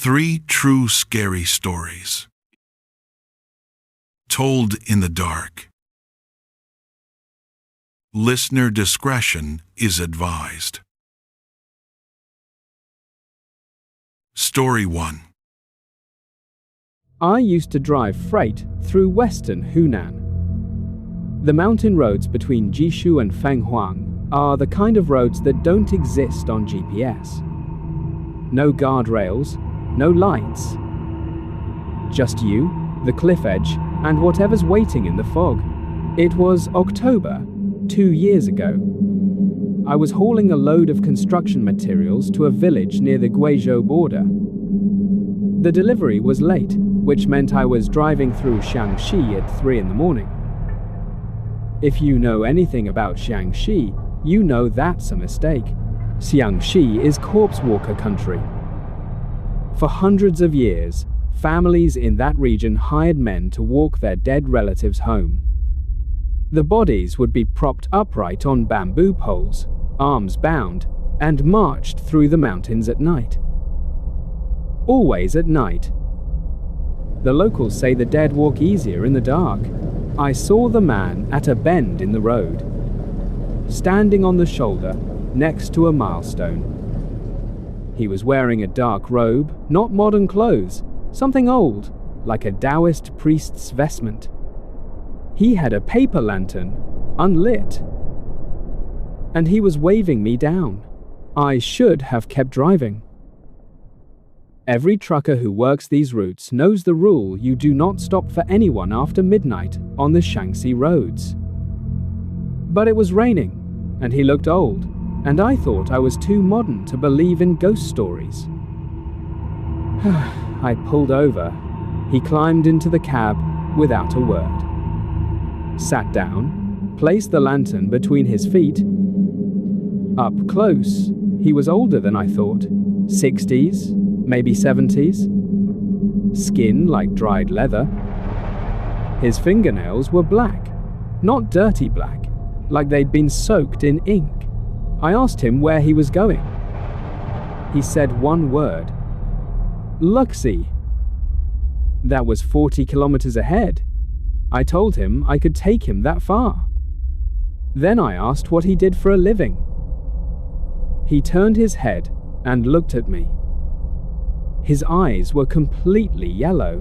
3 true scary stories. Told in the dark. Listener discretion is advised. Story 1. I used to drive freight through western Hunan. The mountain roads between Jishou and Fenghuang are the kind of roads that don't exist on GPS. No guardrails, no lights. Just you, the cliff edge, and whatever's waiting in the fog. It was October, 2 years ago. I was hauling a load of construction materials to a village near the Guizhou border. The delivery was late, which meant I was driving through Xiangxi at 3 in the morning. If you know anything about Xiangxi, you know that's a mistake. Xiangxi is corpse walker country. For hundreds of years, families in that region hired men to walk their dead relatives home. The bodies would be propped upright on bamboo poles, arms bound, and marched through the mountains at night. Always at night. The locals say the dead walk easier in the dark. I saw the man at a bend in the road, standing on the shoulder next to a milestone. He was wearing a dark robe, not modern clothes, something old, like a Taoist priest's vestment. He had a paper lantern, unlit, and he was waving me down. I should have kept driving. Every trucker who works these routes knows the rule: you do not stop for anyone after midnight on the Xiangxi roads. But it was raining, and he looked old, and I thought I was too modern to believe in ghost stories. I pulled over. He climbed into the cab without a word. Sat down, placed the lantern between his feet. Up close, he was older than I thought. 60s, maybe 70s. Skin like dried leather. His fingernails were black, not dirty black, like they'd been soaked in ink. I asked him where he was going. He said one word: Luxi. That was 40 kilometers ahead. I told him I could take him that far. Then I asked what he did for a living. He turned his head and looked at me. His eyes were completely yellow.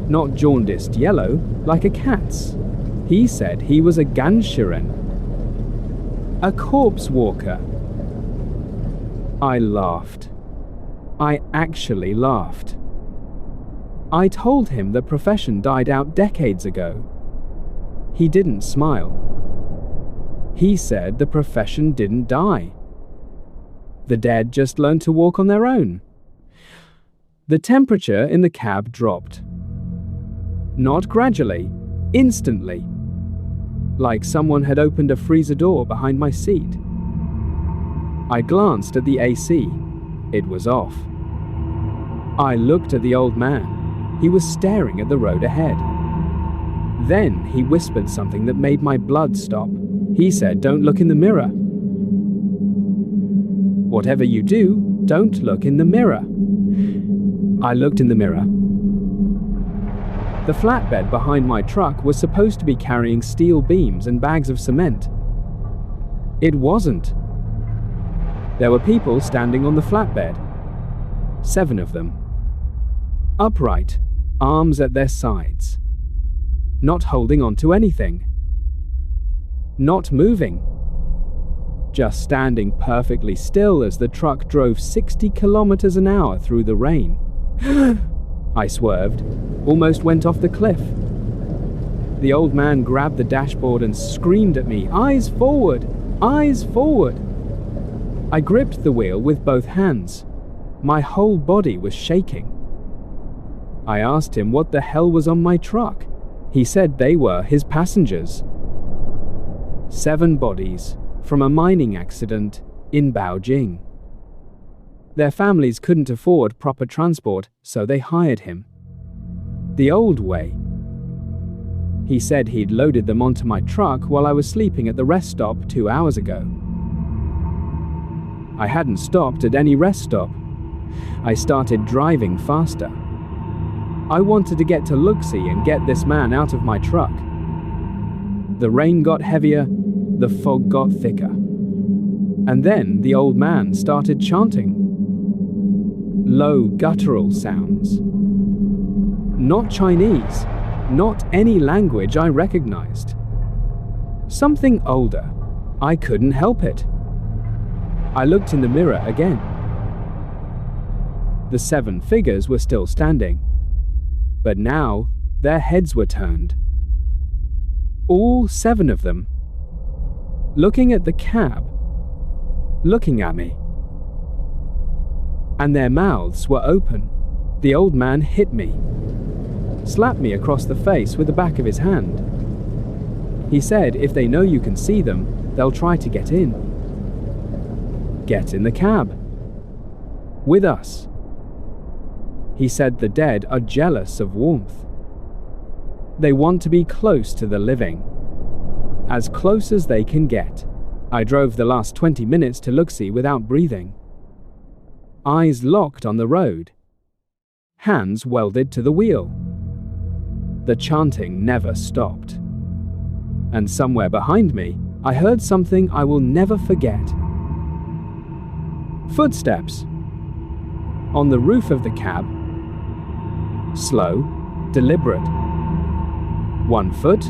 Not jaundiced yellow, like a cat's. He said he was a Ganshiren, a corpse walker. I laughed. I actually laughed. I told him the profession died out decades ago. He didn't smile. He said the profession didn't die. The dead just learned to walk on their own. The temperature in the cab dropped. Not gradually, instantly. Like someone had opened a freezer door behind my seat. I glanced at the AC. It was off. I looked at the old man. He was staring at the road ahead. Then he whispered something that made my blood stop. He said, "Don't look in the mirror. Whatever you do, don't look in the mirror." I looked in the mirror. The flatbed behind my truck was supposed to be carrying steel beams and bags of cement. It wasn't. There were people standing on the flatbed. 7 of them. Upright, arms at their sides. Not holding on to anything. Not moving. Just standing perfectly still as the truck drove 60 kilometers an hour through the rain. I swerved, almost went off the cliff. The old man grabbed the dashboard and screamed at me, "Eyes forward! Eyes forward!" I gripped the wheel with both hands. My whole body was shaking. I asked him what the hell was on my truck. He said they were his passengers. 7 bodies from a mining accident in Baojing. Their families couldn't afford proper transport, so they hired him. The old way. He said he'd loaded them onto my truck while I was sleeping at the rest stop 2 hours ago. I hadn't stopped at any rest stop. I started driving faster. I wanted to get to Luxi and get this man out of my truck. The rain got heavier, the fog got thicker. And then the old man started chanting. Low guttural sounds. Not Chinese, not any language I recognized. Something older. I couldn't help it. I looked in the mirror again. The 7 figures were still standing, but now their heads were turned. All 7 of them. Looking at the cab, looking at me. And their mouths were open. The old man hit me, slapped me across the face with the back of his hand. He said if they know you can see them, they'll try to get in. Get in the cab. With us. He said the dead are jealous of warmth. They want to be close to the living. As close as they can get. I drove the last 20 minutes to Luxi without breathing. Eyes locked on the road. Hands welded to the wheel. The chanting never stopped. And somewhere behind me, I heard something I will never forget. Footsteps. On the roof of the cab. Slow, deliberate. 1 foot,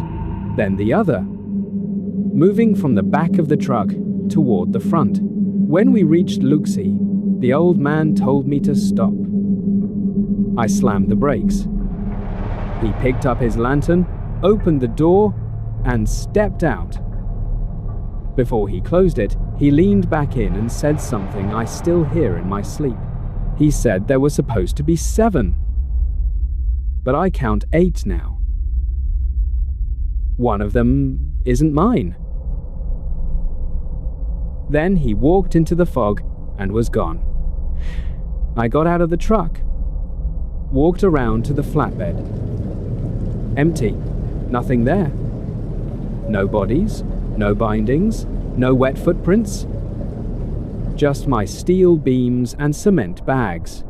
then the other. Moving from the back of the truck toward the front. When we reached Luxi, the old man told me to stop. I slammed the brakes. He picked up his lantern, opened the door, and stepped out. Before he closed it, he leaned back in and said something I still hear in my sleep. He said there were supposed to be 7. But I count 8 now. One of them isn't mine. Then he walked into the fog and was gone. I got out of the truck, walked around to the flatbed. Empty, nothing there. No bodies, no bindings, no wet footprints. Just my steel beams and cement bags.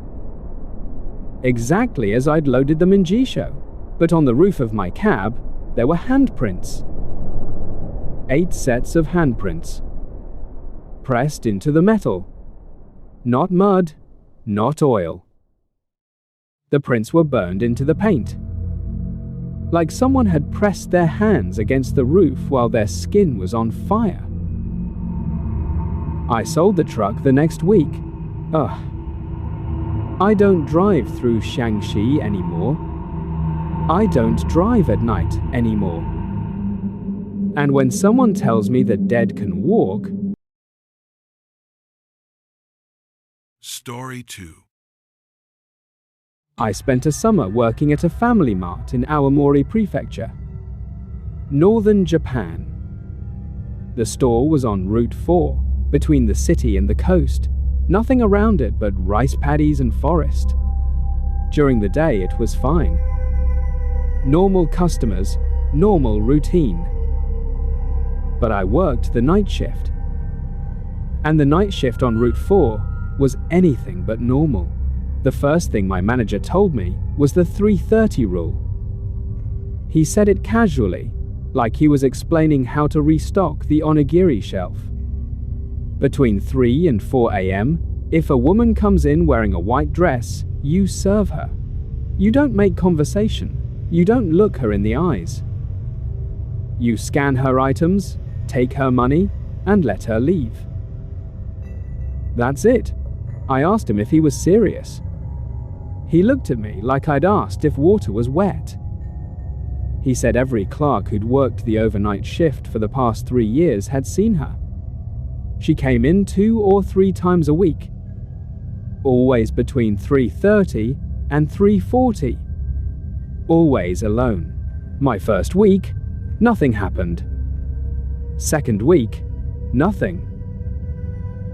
Exactly as I'd loaded them in Jishou, but on the roof of my cab, there were handprints. 8 sets of handprints. Pressed into the metal. Not mud, not oil. The prints were burned into the paint. Like someone had pressed their hands against the roof while their skin was on fire. I sold the truck the next week. Ugh. I don't drive through Xiangxi anymore. I don't drive at night anymore. And when someone tells me the dead can walk... Story 2. I spent a summer working at a family mart in Aomori Prefecture, northern Japan. The store was on Route 4, between the city and the coast. Nothing around it but rice paddies and forest. During the day it was fine. Normal customers, normal routine. But I worked the night shift. And the night shift on Route 4 was anything but normal. The first thing my manager told me was the 3:30 rule. He said it casually, like he was explaining how to restock the onigiri shelf. Between 3 and 4 a.m., if a woman comes in wearing a white dress, you serve her. You don't make conversation. You don't look her in the eyes. You scan her items, take her money, and let her leave. That's it. I asked him if he was serious. He looked at me like I'd asked if water was wet. He said every clerk who'd worked the overnight shift for the past 3 years had seen her. She came in 2 or 3 times a week, always between 3:30 and 3:40, always alone. My first week, nothing happened. Second week, nothing.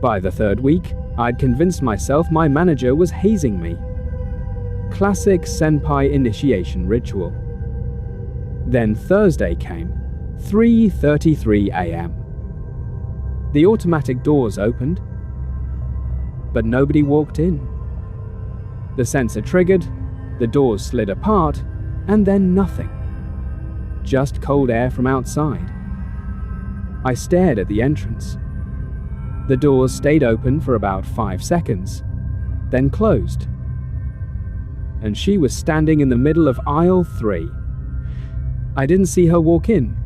By the 3rd week, I'd convinced myself my manager was hazing me. Classic senpai initiation ritual. Then Thursday came, 3:33 a.m. The automatic doors opened, but nobody walked in. The sensor triggered, the doors slid apart, and then nothing. Just cold air from outside. I stared at the entrance. The doors stayed open for about 5 seconds, then closed. And she was standing in the middle of aisle 3. I didn't see her walk in.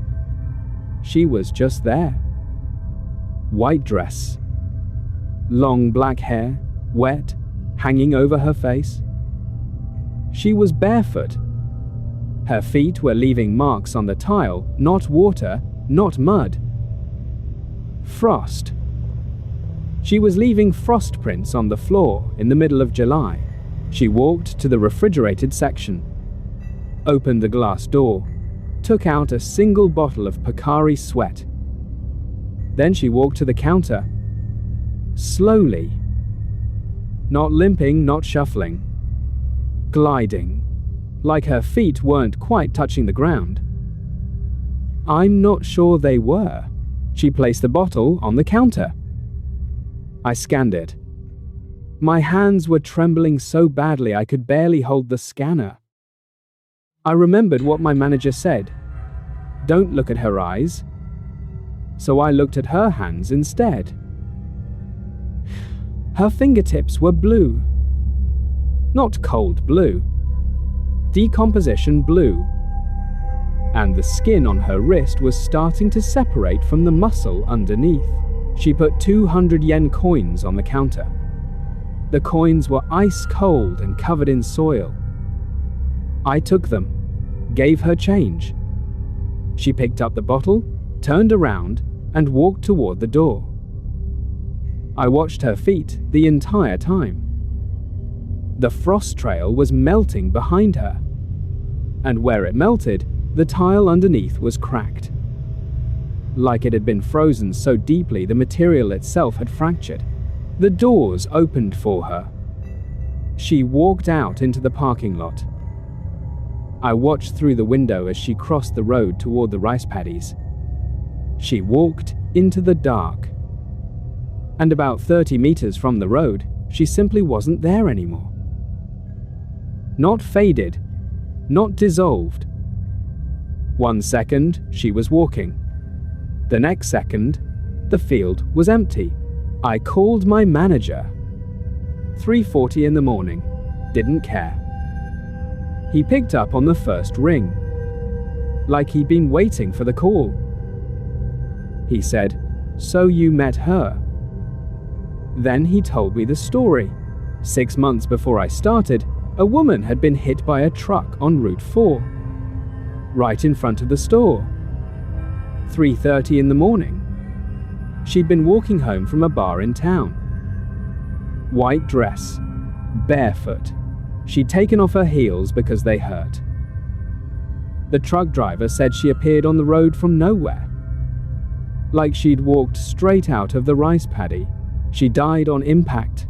She was just there. White dress. Long black hair, wet, hanging over her face. She was barefoot. Her feet were leaving marks on the tile, not water, not mud. Frost. She was leaving frost prints on the floor in the middle of July. She walked to the refrigerated section, opened the glass door, took out a single bottle of Pocari Sweat. Then she walked to the counter, slowly. Not limping, not shuffling. Gliding, like her feet weren't quite touching the ground. I'm not sure they were. She placed the bottle on the counter. I scanned it. My hands were trembling so badly I could barely hold the scanner. I remembered what my manager said. Don't look at her eyes. So I looked at her hands instead. Her fingertips were blue. Not cold blue. Decomposition blue. And the skin on her wrist was starting to separate from the muscle underneath. She put 200 yen coins on the counter. The coins were ice cold and covered in soil. I took them, gave her change. She picked up the bottle, turned around, and walked toward the door. I watched her feet the entire time. The frost trail was melting behind her, and where it melted, the tile underneath was cracked. Like it had been frozen so deeply the material itself had fractured. The doors opened for her. She walked out into the parking lot. I watched through the window as she crossed the road toward the rice paddies. She walked into the dark. And about 30 meters from the road, she simply wasn't there anymore. Not faded, not dissolved. 1 second, she was walking. The next second, the field was empty. I called my manager. 3:40 in the morning. Didn't care. He picked up on the first ring, like he'd been waiting for the call. He said, "So you met her?" Then he told me the story. 6 months before I started, a woman had been hit by a truck on Route 4, right in front of the store. 3:30 in the morning. She'd been walking home from a bar in town. White dress, barefoot. She'd taken off her heels because they hurt. The truck driver said she appeared on the road from nowhere, like she'd walked straight out of the rice paddy. She died on impact.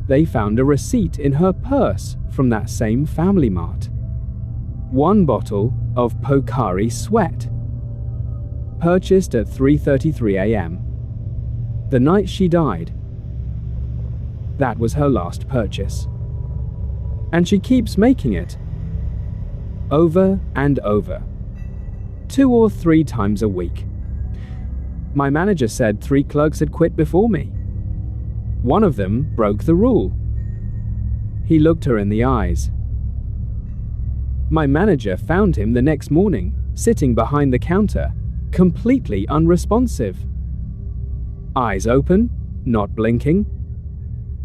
They found a receipt in her purse from that same Family Mart. 1 bottle of Pocari Sweat, purchased at 3:33 a.m. the night she died. That was her last purchase. And she keeps making it. Over and over. 2 or 3 times a week. My manager said 3 clerks had quit before me. One of them broke the rule. He looked her in the eyes. My manager found him the next morning, sitting behind the counter, completely unresponsive. Eyes open, not blinking.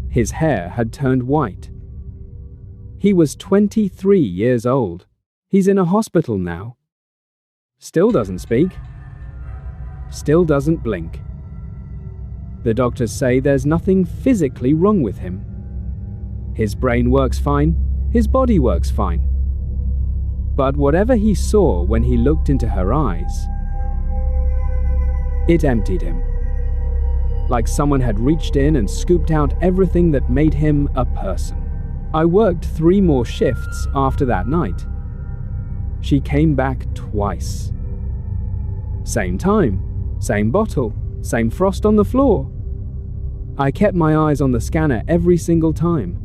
His hair had turned white. He was 23 years old. He's in a hospital now. Still doesn't speak. Still doesn't blink. The doctors say there's nothing physically wrong with him. His brain works fine, his body works fine. But whatever he saw when he looked into her eyes, it emptied him. Like someone had reached in and scooped out everything that made him a person. I worked 3 more shifts after that night. She came back twice. Same time, same bottle, same frost on the floor. I kept my eyes on the scanner every single time.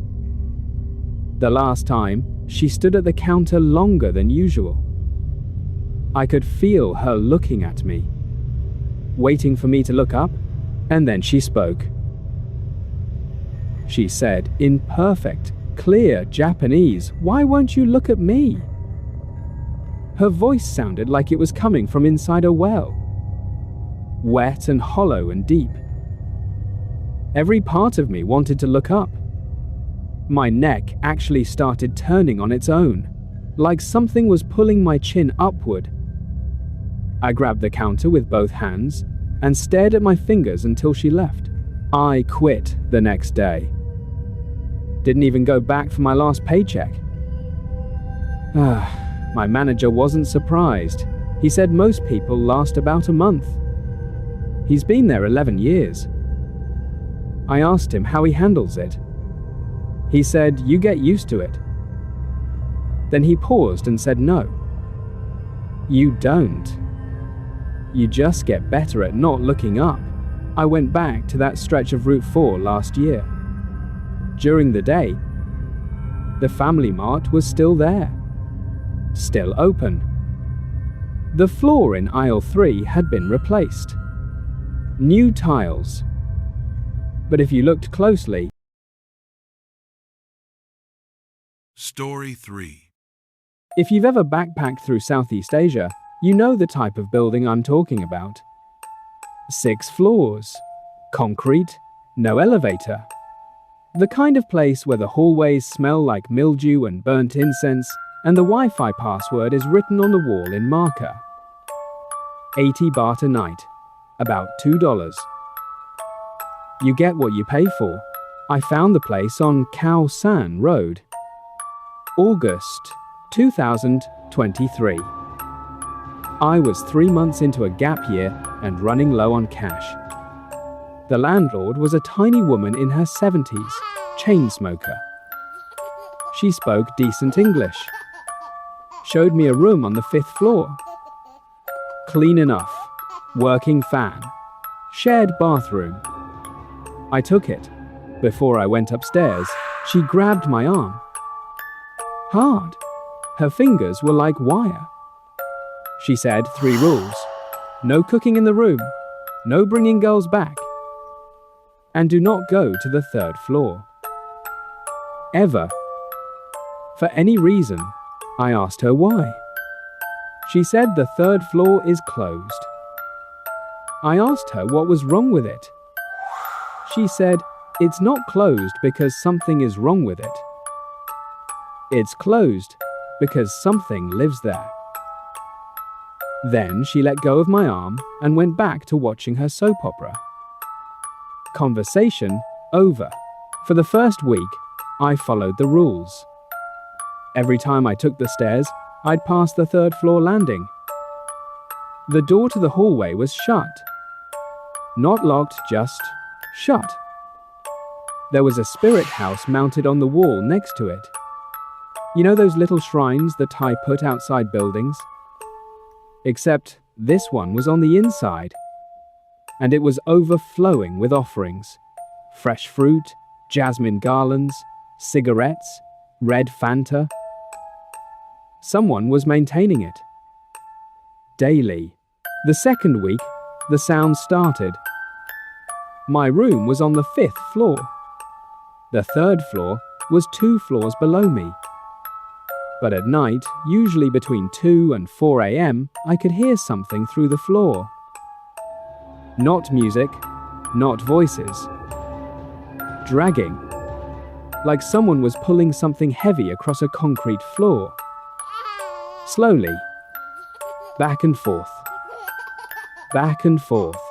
The last time, she stood at the counter longer than usual. I could feel her looking at me, waiting for me to look up, and then she spoke. She said in perfect, clear Japanese, "Why won't you look at me?" Her voice sounded like it was coming from inside a well, wet and hollow and deep. Every part of me wanted to look up. My neck actually started turning on its own, like something was pulling my chin upward. I grabbed the counter with both hands and stared at my fingers until she left. I quit the next day. Didn't even go back for my last paycheck. My manager wasn't surprised. He said most people last about a month. He's been there 11 years. I asked him how he handles it. He said, "You get used to it." Then he paused and said, "No. You don't. You just get better at not looking up." I went back to that stretch of Route 4 last year. During the day, the Family Mart was still there, still open. The floor in aisle 3 had been replaced. New tiles. But if you looked closely, Story 3. if you've ever backpacked through Southeast Asia, you know the type of building I'm talking about. 6 floors, concrete, no elevator. The kind of place where the hallways smell like mildew and burnt incense, and the Wi-Fi password is written on the wall in marker. 80 baht a night, about $2. You get what you pay for. I found the place on Khao San Road. August 2023. I was 3 months into a gap year and running low on cash. The landlord was a tiny woman in her 70s, chain smoker. She spoke decent English. Showed me a room on the 5th floor. Clean enough, working fan, shared bathroom. I took it. Before I went upstairs, she grabbed my arm. Hard. Her fingers were like wire. She said 3 rules. No cooking in the room, no bringing girls back, and do not go to the 3rd floor. Ever. For any reason, I asked her why. She said the 3rd floor is closed. I asked her what was wrong with it. She said, "It's not closed because something is wrong with it. It's closed because something lives there." Then she let go of my arm and went back to watching her soap opera. Conversation over. For the first week, I followed the rules. Every time I took the stairs, I'd pass the 3rd floor landing. The door to the hallway was shut. Not locked, just shut. There was a spirit house mounted on the wall next to it. You know those little shrines the Thai put outside buildings? Except this one was on the inside, and it was overflowing with offerings. Fresh fruit, jasmine garlands, cigarettes, red Fanta. Someone was maintaining it. Daily. The 2nd week, the sound started. My room was on the 5th floor. The 3rd floor was 2 floors below me. But at night, usually between 2 and 4 a.m., I could hear something through the floor. Not music, not voices. Dragging. Like someone was pulling something heavy across a concrete floor. Slowly. Back and forth. Back and forth.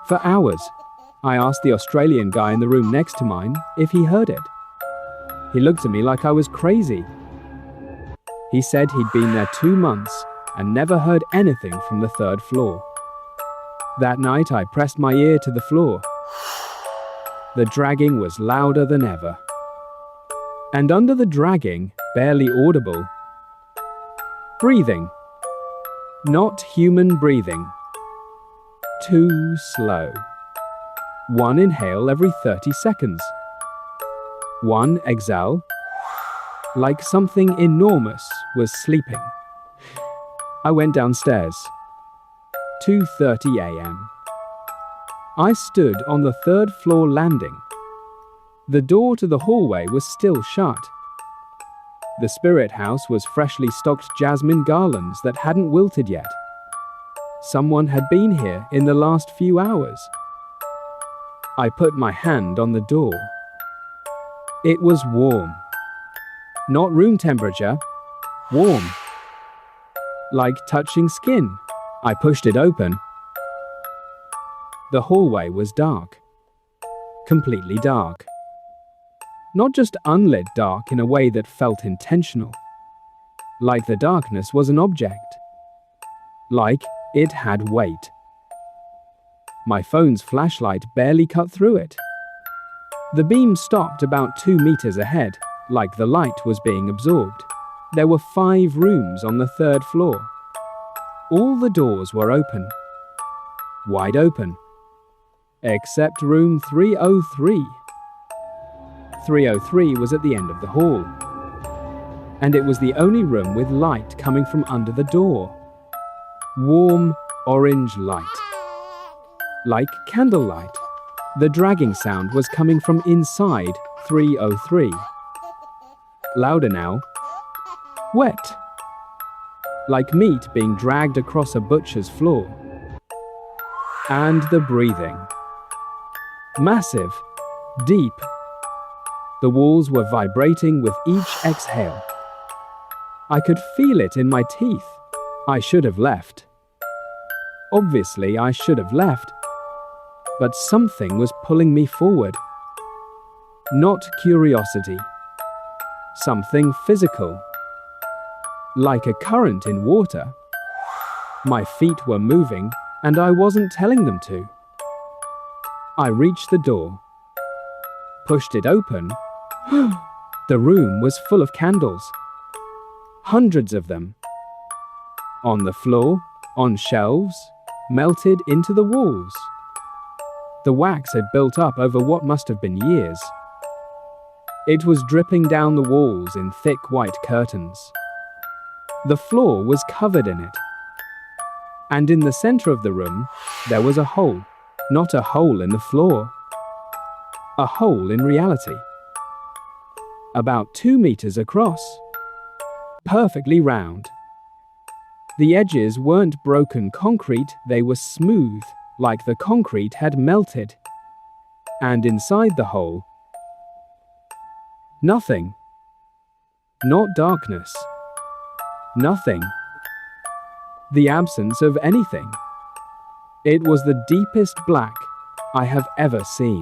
For hours. I asked the Australian guy in the room next to mine if he heard it. He looked at me like I was crazy. He said he'd been there 2 months and never heard anything from the 3rd floor. That night I pressed my ear to the floor. The dragging was louder than ever. And under the dragging, barely audible, breathing. Not human breathing. Too slow. 1 inhale every 30 seconds. 1 exhale. like something enormous was sleeping. I went downstairs. 2:30 a.m. I stood on the third floor landing. The door to the hallway was still shut. The spirit house was freshly stocked jasmine garlands that hadn't wilted yet. Someone had been here in the last few hours. I put my hand on the door. It was warm. Not room temperature, warm. Like touching skin. I pushed it open. The hallway was dark. Completely dark. Not just unlit dark in a way that felt intentional. Like the darkness was an object. Like it had weight. My phone's flashlight barely cut through it. The beam stopped about 2 meters ahead, like the light was being absorbed. There were 5 rooms on the third floor. All the doors were open. Wide open. Except room 303. 303 was at the end of the hall. And it was the only room with light coming from under the door. Warm, orange light. Like candlelight. The dragging sound was coming from inside 303. Louder now. Wet. Like meat being dragged across a butcher's floor. And the breathing. Massive. Deep. The walls were vibrating with each exhale. I could feel it in my teeth. I should have left. Obviously, I should have left. But something was pulling me forward. Not curiosity. Something physical. Like a current in water. My feet were moving, and I wasn't telling them to. I reached the door. Pushed it open. The room was full of candles. Hundreds of them. On the floor, on shelves, melted into the walls. The wax had built up over what must have been years. It was dripping down the walls in thick white curtains. The floor was covered in it. And in the center of the room, there was a hole. Not a hole in the floor. A hole in reality. About 2 meters across. Perfectly round. The edges weren't broken concrete, they were smooth, like the concrete had melted. And inside the hole, nothing. Not darkness. Nothing. The absence of anything. It was the deepest black I have ever seen.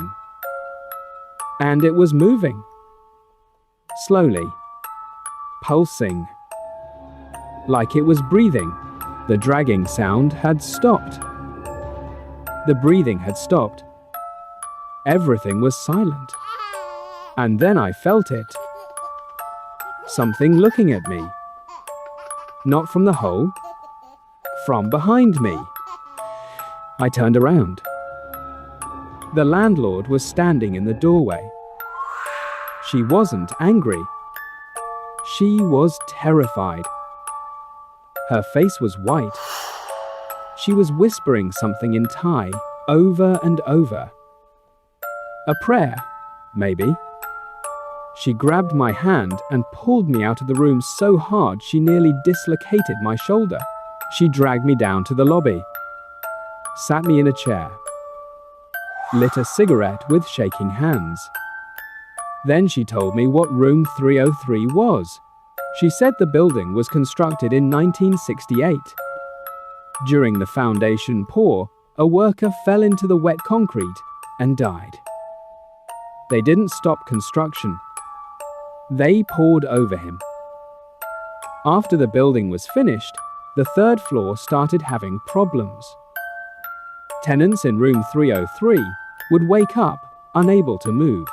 And it was moving. Slowly. Pulsing. Like it was breathing. The dragging sound had stopped. The breathing had stopped. Everything was silent. And then I felt it. Something looking at me. Not from the hole. From behind me. I turned around. The landlord was standing in the doorway. She wasn't angry. She was terrified. Her face was white. She was whispering something in Thai, over and over. A prayer, maybe. She grabbed my hand and pulled me out of the room so hard she nearly dislocated my shoulder. She dragged me down to the lobby. Sat me in a chair. Lit a cigarette with shaking hands. Then she told me what room 303 was. She said the building was constructed in 1968. During the foundation pour, a worker fell into the wet concrete and died. They didn't stop construction. They poured over him. After the building was finished, the third floor started having problems. Tenants in room 303 would wake up, unable to move.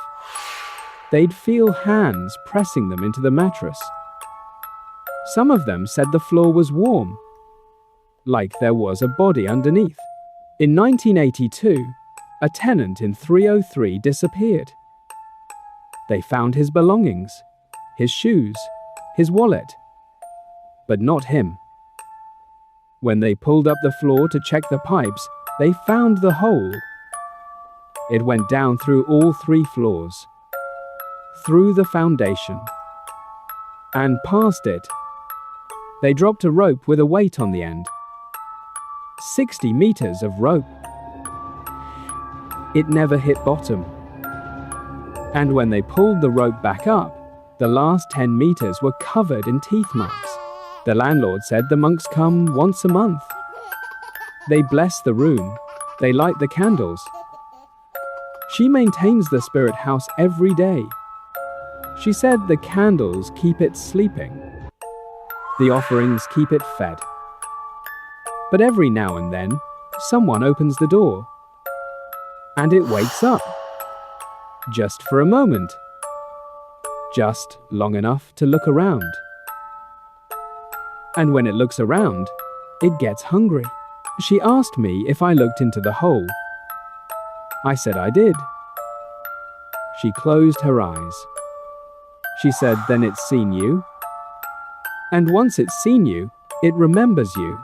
They'd feel hands pressing them into the mattress. Some of them said the floor was warm, like there was a body underneath. In 1982, a tenant in 303 disappeared. They found his belongings, his shoes, his wallet, but not him. When they pulled up the floor to check the pipes, they found the hole. It went down through all 3 floors, through the foundation, and past it. They dropped a rope with a weight on the end. 60 meters of rope. It never hit bottom. And when they pulled the rope back up, the last 10 meters were covered in teeth marks. The landlord said the monks come once a month. They bless the room. They light the candles. She maintains the spirit house every day. She said the candles keep it sleeping. The offerings keep it fed. But every now and then, someone opens the door. And it wakes up. Just for a moment. Just long enough to look around. And when it looks around, it gets hungry. She asked me if I looked into the hole. I said I did. She closed her eyes. She said, then it's seen you. And once it's seen you, it remembers you.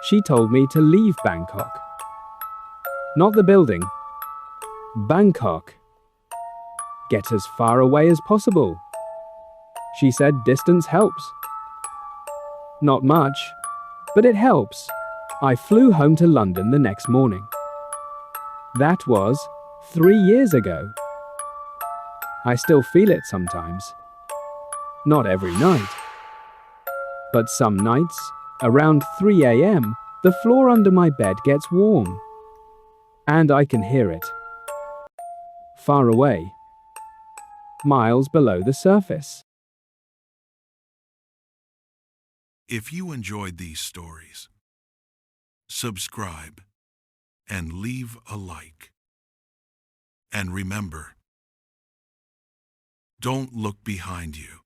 She told me to leave Bangkok. Not the building. Bangkok. Get as far away as possible. She said distance helps. Not much, but it helps. I flew home to London the next morning. That was 3 years ago. I still feel it sometimes. Not every night. But some nights, around 3 a.m., the floor under my bed gets warm. And I can hear it. Far away. Miles below the surface. If you enjoyed these stories, subscribe and leave a like. And remember, don't look behind you.